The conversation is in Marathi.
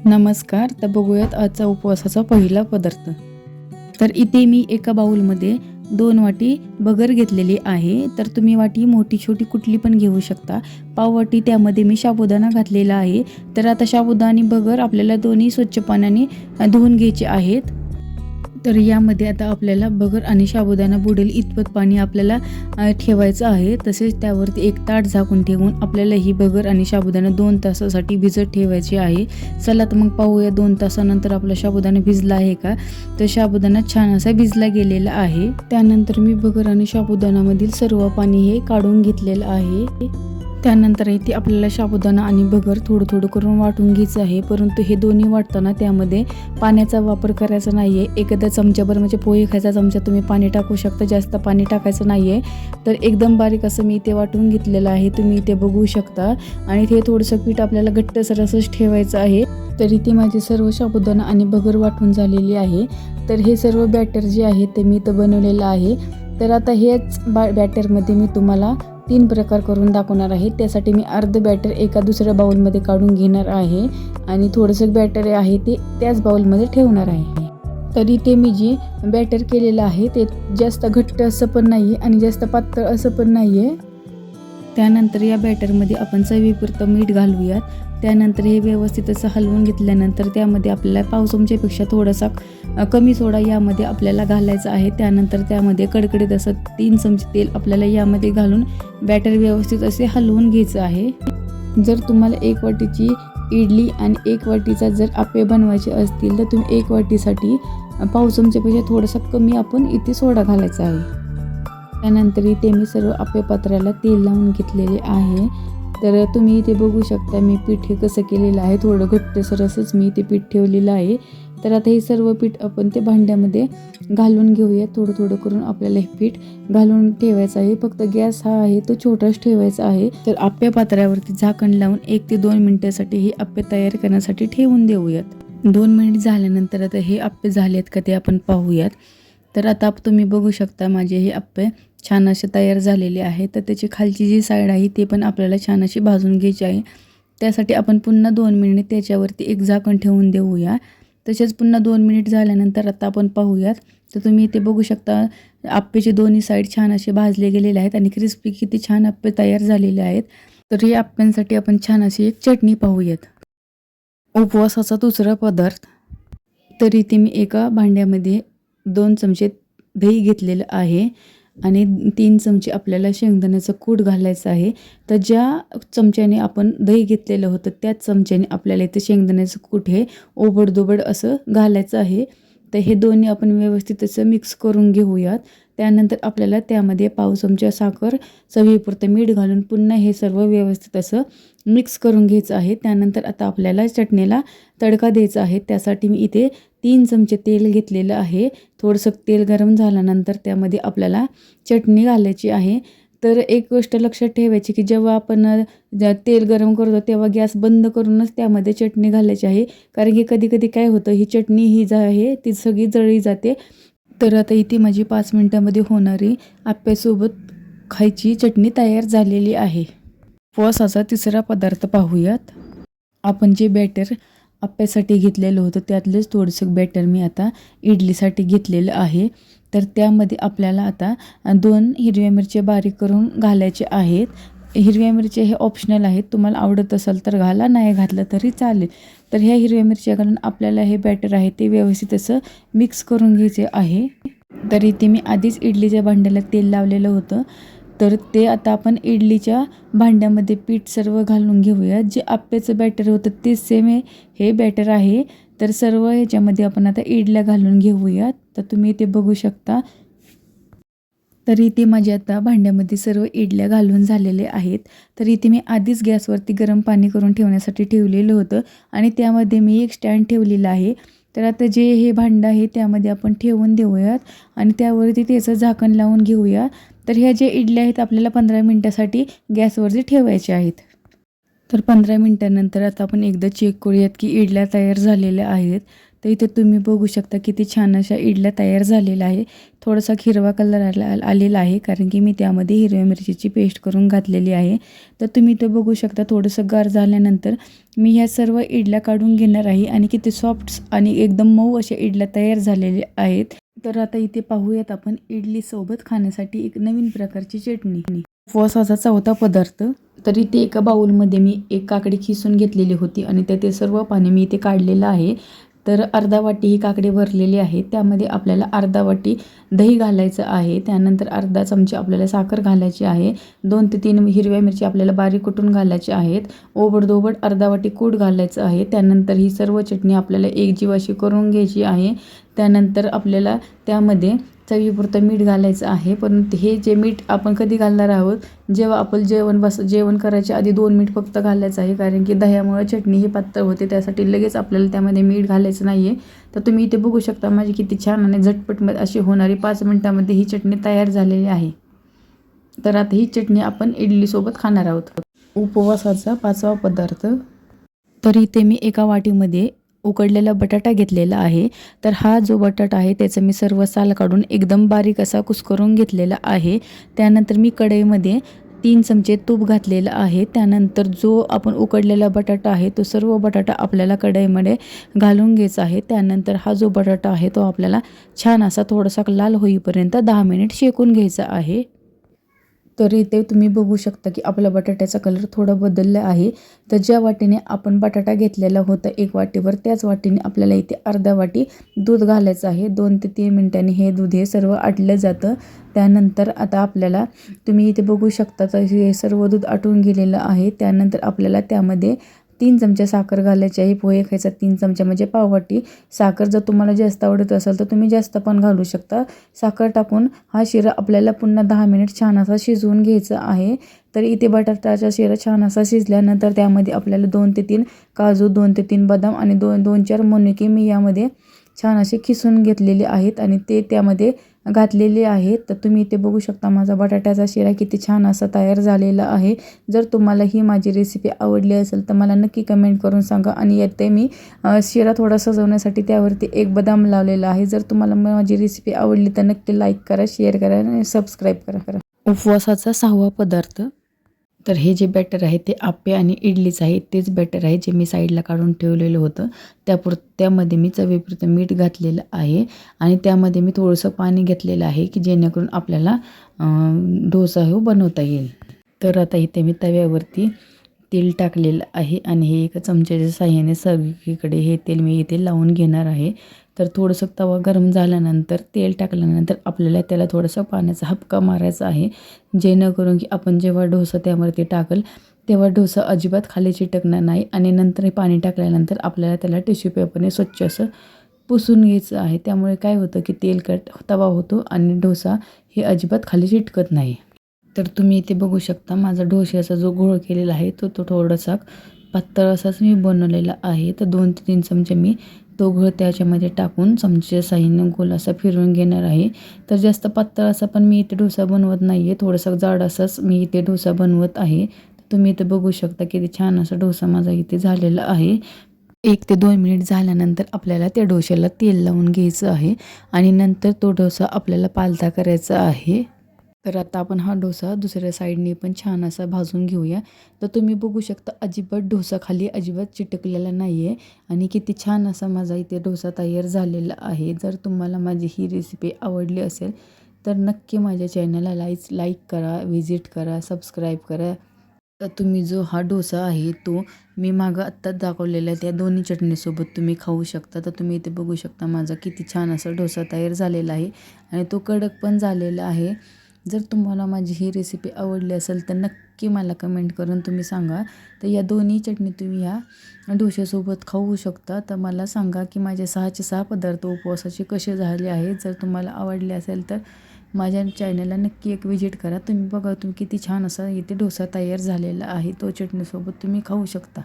नमस्कार. तर बघूयात आजचा उपवासाचा पहिला पदार्थ. तर इथे मी एका बाउलमध्ये 2 वाटी बगर घेतलेली आहे. तर तुम्ही वाटी मोठी छोटी कुठली पण घेऊ शकता. पाव वाटी त्यामध्ये मी साबुदाणा घातलेला आहे. तर आता साबुदाणा आणि बगर आपल्याला दोन्ही स्वच्छ पाण्याने धुवून घ्यायचे आहेत. तर यामध्ये आता आपल्याला बगर आणि साबुदाणा बुडेल इतपत पाणी आपल्याला ठेवायचं आहे. तसेच त्यावरती एक ताट झाकून ठेवून आपल्याला ही बगर आणि साबुदाणा 2 तासासाठी भिजत ठेवायचे आहे. चला तर मग पाहूया 2 तासानंतर आपला साबुदाणा भिजला आहे का. तर साबुदाणा छान असा भिजला गेलेला आहे. त्यानंतर मी बगर आणि साबुदाणामधील सर्व पाणी हे काढून घेतलेलं आहे. त्यानंतर इथे आपल्याला साबुदाणा आणि बगर थोडं थोडं करून वाटून घ्यायचं आहे. परंतु हे दोन्ही वाटताना त्यामध्ये पाण्याचा वापर करायचा नाही आहे. एखादा चमच्याभर म्हणजे पोहे खायचा चमचा तुम्ही पाणी टाकू शकता. जास्त पाणी टाकायचं नाही आहे. तर एकदम बारीक असं मी इथे वाटून घेतलेलं आहे. तुम्ही इथे बघू शकता. आणि ते थोडंसं पीठ आपल्याला घट्टसर असंच ठेवायचं आहे. तर इथे माझे सर्व साबुदाणा आणि बगर वाटून झालेली आहे. तर हे सर्व बॅटर जे आहे ते मी इथं बनवलेलं आहे. तर आता हेच बॅटरमध्ये मी तुम्हाला 3 प्रकार करून दाखवणार आहे. त्यासाठी मी अर्ध बॅटर एका दुसऱ्या बाउलमध्ये काढून घेणार आहे आणि थोडंसं बॅटर आहे ते त्याच बाउलमध्ये ठेवणार आहे. तरी ते मी जे बॅटर केलेलं आहे ते जास्त घट्ट असं पण नाही आहे आणि जास्त पातळ असं पण नाही आहे. त्यानंतर या बॅटरमध्ये आपण चवीपुरतं मीठ घालूयात. त्यानंतर हे व्यवस्थित असं हलवून घेतल्यानंतर त्यामध्ये आपल्याला पाव चमच्यापेक्षा थोडासा कमी सोडा यामध्ये आपल्याला घालायचा आहे. त्यानंतर त्यामध्ये कडकडीत असं 3 चमचे तेल आपल्याला यामध्ये घालून बॅटर व्यवस्थित असे हलवून घ्यायचं आहे. जर तुम्हाला 1 वाटीची इडली आणि 1 वाटीचा जर आप्पे बनवायचे असतील तर तुम्ही 1 वाटीसाठी पाव चमच्यापेक्षा थोडासा कमी आपण इथे सोडा घालायचा आहे. त्यानंतर इथे मी सर्व आप्पे पात्राला तेल लावून घेतलेले आहे. तर तुम्ही इथे बघू शकता मी पीठ हे कसं केलेलं आहे. थोडं घट्टसर असंच मी इथे पीठ ठेवलेलं आहे. तर आता हे सर्व पीठ आपण ते भांड्यामध्ये घालून घेऊया. थोडं थोडं करून आपल्याला हे पीठ घालून ठेवायचं आहे. फक्त गॅस हा आहे तो छोटाच ठेवायचा आहे. तर आप्पे पात्रावरती झाकण लावून 1 ते 2 मिनिटासाठी हे आप्पे तयार करण्यासाठी ठेवून देऊयात. 2 मिनिट झाल्यानंतर आता हे आप्पे झालेत का ते आपण पाहूयात. तर आता तुम्ही बघू शकता माझे हे आप्पे छान असे तयार झालेले आहे. तर त्याची खालची जी साईड आहे ते पण आपल्याला छान अशी भाजून घ्यायची आहे. त्यासाठी आपण पुन्हा 2 मिनिट त्याच्यावरती एक झाकण ठेवून देऊया. तसेच पुन्हा 2 मिनिट झाल्यानंतर आता आपण पाहूयात. तर तुम्ही इथे बघू शकता आप्पेचे दोन्ही साईड छान असे भाजले गेलेले आहेत आणि क्रिस्पी किती छान आप्पे तयार झालेले आहेत. तर या आप्प्यांसाठी आपण छान अशी एक चटणी पाहूयात. उपवासाचा दुसरा पदार्थ. तर इथे मी एका भांड्यामध्ये 2 चमचे दही घेतलेलं आहे आणि 3 चमचे आपल्याला शेंगदाण्याचं कूट घालायचं आहे. तर ज्या चमच्याने आपण दही घेतलेलं होतं त्याच चमच्याने आपल्याला इथे शेंगदाण्याचं कूट हे ओबडधोबड असं घालायचं आहे. तर हे दोन्ही आपण व्यवस्थित असं मिक्स करून घेऊयात. त्यानंतर आपल्याला त्यामध्ये पाव चमचा साखर, चवीपुरतं मीठ घालून पुन्हा हे सर्व व्यवस्थित असं मिक्स करून घ्यायचं आहे. त्यानंतर आता आपल्याला चटणीला तडका द्यायचा आहे. त्यासाठी मी इथे 3 चमचे तेल घेतलेलं आहे. थोडंसं तेल गरम झाल्यानंतर त्यामध्ये आपल्याला चटणी घालायची आहे. तर एक गोष्ट लक्षात ठेवायची की जेव्हा आपण तेल गरम करतो तेव्हा गॅस बंद करूनच त्यामध्ये चटणी घालायची आहे. कारण की कधी कधी काय होतं ही चटणी ही जी आहे ती सगळी जळली जाते. तर आता इथे माझी 5 मिनिटांमध्ये होणारी आप्प्यासोबत खायची चटणी तयार झालेली आहे. उपवासाचा तिसरा पदार्थ पाहूयात. आपण जे बॅटर आप्प्यासाठी घेतलेलं होतं त्यातलेच थोडंसं बॅटर मी आता इडलीसाठी घेतलेलं आहे. तर त्यामध्ये आपल्याला आता 2 हिरव्या मिरच्या बारीक करून घालायचे आहेत. हिरव्या मिरच्या हे ऑप्शनल आहेत. तुम्हाला आवडत असेल तर घाला, नाही घातलं तरी चालेल. तर ह्या हिरव्या मिरच्या घालून आपल्याला हे बॅटर आहे ते व्यवस्थित असं मिक्स करून घ्यायचे आहे. तर इथे मी आधीच इडलीच्या भांड्याला तेल लावलेलं होतं. तर ते आता आपण इडलीच्या भांड्यामध्ये पीठ सर्व घालून घेऊया. जे आप्प्याचं बॅटर होतं ते सेम हे बॅटर आहे. तर सर्व ह्याच्यामध्ये आपण आता इडल्या घालून घेऊयात. तर तुम्ही इथे बघू शकता. तर इथे माझ्या आता भांड्यामध्ये सर्व इडल्या घालून झालेले आहेत. तर इथे मी आधीच गॅसवरती गरम पाणी करून ठेवण्यासाठी ठेवलेलं होतं आणि त्यामध्ये मी एक स्टँड ठेवलेलं आहे. तर आता जे हे भांडं आहे त्यामध्ये आपण ठेवून देऊयात आणि त्यावरती त्याचं झाकण लावून घेऊया. तर ह्या ज्या इडल्या आहेत आपल्याला 15 मिनटासाठी गॅसवरती ठेवायच्या आहेत. तर 15 मिनटानंतर आता आपण एकदा चेक करूयात की इडल्या तयार झालेल्या आहेत. तर इथे तुम्ही बघू शकता किती छान अशा इडल्या तयार झालेल्या आहे. थोडासा हिरवा कलर आलेला आहे कारण की मी त्यामध्ये हिरव्या मिरचीची पेस्ट करून घातलेली आहे. तर तुम्ही इथे बघू शकता थोडंसं गार झाल्यानंतर मी ह्या सर्व इडल्या काढून घेणार आहे आणि किती सॉफ्ट आणि एकदम मऊ अशा इडल्या तयार झालेल्या आहेत. तर आता इथे पाहूयात आपण इडली सोबत खाण्यासाठी एक नवीन प्रकारची चटणी. उपवासाचा चौथा पदार्थ. तर इथे एका बाउलमध्ये मी एक काकडी खिसून घेतलेली होती आणि त्यातील सर्व पाणी मी इथे काढलेलं आहे. तर अर्धा वाटी ही काकडी भरलेली आहे. त्यामध्ये आपल्याला अर्धा वाटी दही घालायचं आहे. त्यानंतर अर्धा चमचा आपल्याला साखर घालायची आहे. 2 ते 3 हिरव्या मिरची आपल्याला बारीक कुटून घालायची आहेत. ओबडधोबड अर्धा वाटी कूट घालायचं आहे. त्यानंतर ही सर्व चटणी आपल्याला एकजीव अशी करून घ्यायची आहे. त्यानंतर आपल्याला त्यामध्ये चवीपुरतं मीठ घालायचं आहे. परंतु हे जे मीठ आपण कधी घालणार आहोत, जेव्हा आपण जेवण करायच्या आधी 2 मीठ फक्त घालायचं आहे. कारण की दह्यामुळे चटणी ही पातळ होते, त्यासाठी लगेच आपल्याला त्यामध्ये मीठ घालायचं नाही आहे. तर तुम्ही इथे बघू शकता माझी किती छान आणि झटपट अशी होणारी 5 मिनिटामध्ये ही चटणी तयार झालेली आहे. तर आता ही चटणी आपण इडलीसोबत खाणार आहोत. उपवासाचा 5वा पदार्थ. तर इथे मी एका वाटीमध्ये उकडलेला बटाटा घेतलेला आहे. तर हा जो बटाटा आहे त्याचं मी सर्व साल काढून एकदम बारीक असा कुस्करून घेतलेला आहे. त्यानंतर मी कढईमध्ये 3 चमचे तूप घातलेलं आहे. त्यानंतर जो आपण उकडलेला बटाटा आहे तो सर्व बटाटा आपल्याला कढईमध्ये घालून घ्यायचा आहे. त्यानंतर हा जो बटाटा आहे तो आपल्याला छान असा थोडासा लाल होईपर्यंत 10 मिनिट शेकून घ्यायचा आहे. तर इथे तुम्ही बघू शकता की आपला बटाट्याचा कलर थोडा बदलला आहे. तर ज्या वाटीने आपण बटाटा घेतलेला होता 1 वाटीवर, त्याच वाटीने आपल्याला इथे अर्धा वाटी दूध घालायचं आहे. 2 ते 3 मिनिटांनी हे दूध हे सर्व आटलं जातं. त्यानंतर आता आपल्याला तुम्ही इथे बघू शकता तर हे सर्व दूध आटून गेलेलं आहे. त्यानंतर आपल्याला त्यामध्ये 3 चमचे साखर घालायची आहे. पोहे खायचा 3 चमचा म्हणजे पाववाटी साखर. जर तुम्हाला जास्त आवडत असेल तर तुम्ही जास्त पण घालू शकता. साखर टाकून हा शिरा आपल्याला पुन्हा 10 मिनिट छान असा शिजवून घ्यायचा आहे. तर इथे बटाट्याचा शिरा छान असा शिजल्यानंतर त्यामध्ये आपल्याला 2 ते 3 काजू, 2 ते 3 बदाम आणि 2-4 मनुके मी यामध्ये छान असे खिसून घेतलेले आहेत आणि ते त्यामध्ये घातलेले आहेत. तर तुम्ही इथे बघू शकता माझा बटाट्याचा शिरा किती छान असा तयार झालेला आहे. जर तुम्हाला ही माझी रेसिपी आवडली असेल तर मला नक्की कमेंट करून सांगा. आणि याते मी शिरा थोडा सजवण्यासाठी त्यावरती एक बदाम लावलेला आहे. जर तुम्हाला माझी रेसिपी आवडली तर नक्की लाईक करा, शेअर करा आणि सबस्क्राईब करा. उपवासाचा 6वा पदार्थ. तर हे जे बॅटर आहे ते आप्पे आणि इडलीचं आहे. तेच बॅटर आहे जे मी साईडला काढून ठेवलेलं होतं. त्यामध्ये मी चवीपुरतं मीठ घातलेलं आहे आणि त्यामध्ये मी थोडंसं पाणी घेतलेलं आहे की जेणेकरून आपल्याला डोसा हो बनवता येईल. तर आता इथे मी तव्यावरती तेल टाकलेलं आहे आणि हे एका चमच्याच्या साहाय्याने सगळीकडे हे तेल मी इथे लावून घेणार आहे. तर थोडंसं तवा गरम झाल्यानंतर तेल टाकल्यानंतर आपल्याला त्याला थोडंसं पाण्याचा हबका मारायचा आहे. जेणेकरून की आपण जेव्हा डोसा त्यावरती टाकल तेव्हा डोसा अजिबात खाली चिटकणार नाही. आणि नंतर हे पाणी टाकल्यानंतर आपल्याला त्याला टिश्यू पेपरने स्वच्छ असं पुसून घ्यायचं आहे. त्यामुळे काय होतं की तेलकट तवा होतो आणि डोसा हे अजिबात खाली चिटकत नाही. तर तुम्ही इथे बघू शकता माझा डोश्याचा जो घोळ केलेला आहे तो थोडासा पातळ असाच मी बनवलेला आहे. तर 2 ते 3 चमचे मी तो घोळ त्याच्यामध्ये टाकून चमच्याच्या साहाय्याने गोल असा फिरवून घेणार आहे. तर जास्त पातळ असा पण मी इथे डोसा बनवत नाही आहे. थोडासा जाड असाच मी इथे डोसा बनवत आहे. तुम्ही इथे बघू शकता किती छान असा डोसा माझा इथे झालेला आहे. 1 ते 2 मिनिट झाल्यानंतर आपल्याला त्या डोश्याला तेल लावून घ्यायचं आहे आणि नंतर तो डोसा आपल्याला पालथा करायचा आहे. तर आता आपण हा डोसा दुसऱ्या साईडने पण छान असा भाजून घेऊया. तर तुम्ही बघू शकता अजिबात डोसा खाली अजिबात चिटकलेला नाही आहे आणि किती छान असा माझा इथे डोसा तयार झालेला आहे. जर तुम्हाला माझी ही रेसिपी आवडली असेल तर नक्की माझ्या चॅनलला लाईक करा, व्हिजिट करा, सबस्क्राईब करा. तर तुम्ही जो हा डोसा आहे तो मी मागं आत्ताच दाखवलेल्या त्या दोन्ही चटणीसोबत तुम्ही खाऊ शकता. तर तुम्ही इथे बघू शकता माझा किती छान असा डोसा तयार झालेला आहे आणि तो कडक पण झालेला आहे. जर तुम्हाला माझी ही रेसिपी आवडली असेल तर नक्की मला कमेंट करून तुम्ही सांगा. तर या दोन्ही चटणी तुम्ही ह्या डोश्यासोबत खाऊ शकता. तर मला सांगा की माझे 6चे 6 पदार्थ उपवासाचे कसे झाले आहेत. जर तुम्हाला आवडले असेल तर माझ्या चॅनलला नक्की एक विजिट करा. तुम्ही बघा तुम्ही किती छान असा इथे डोसा तयार झालेला आहे. तो चटणीसोबत तुम्ही खाऊ शकता.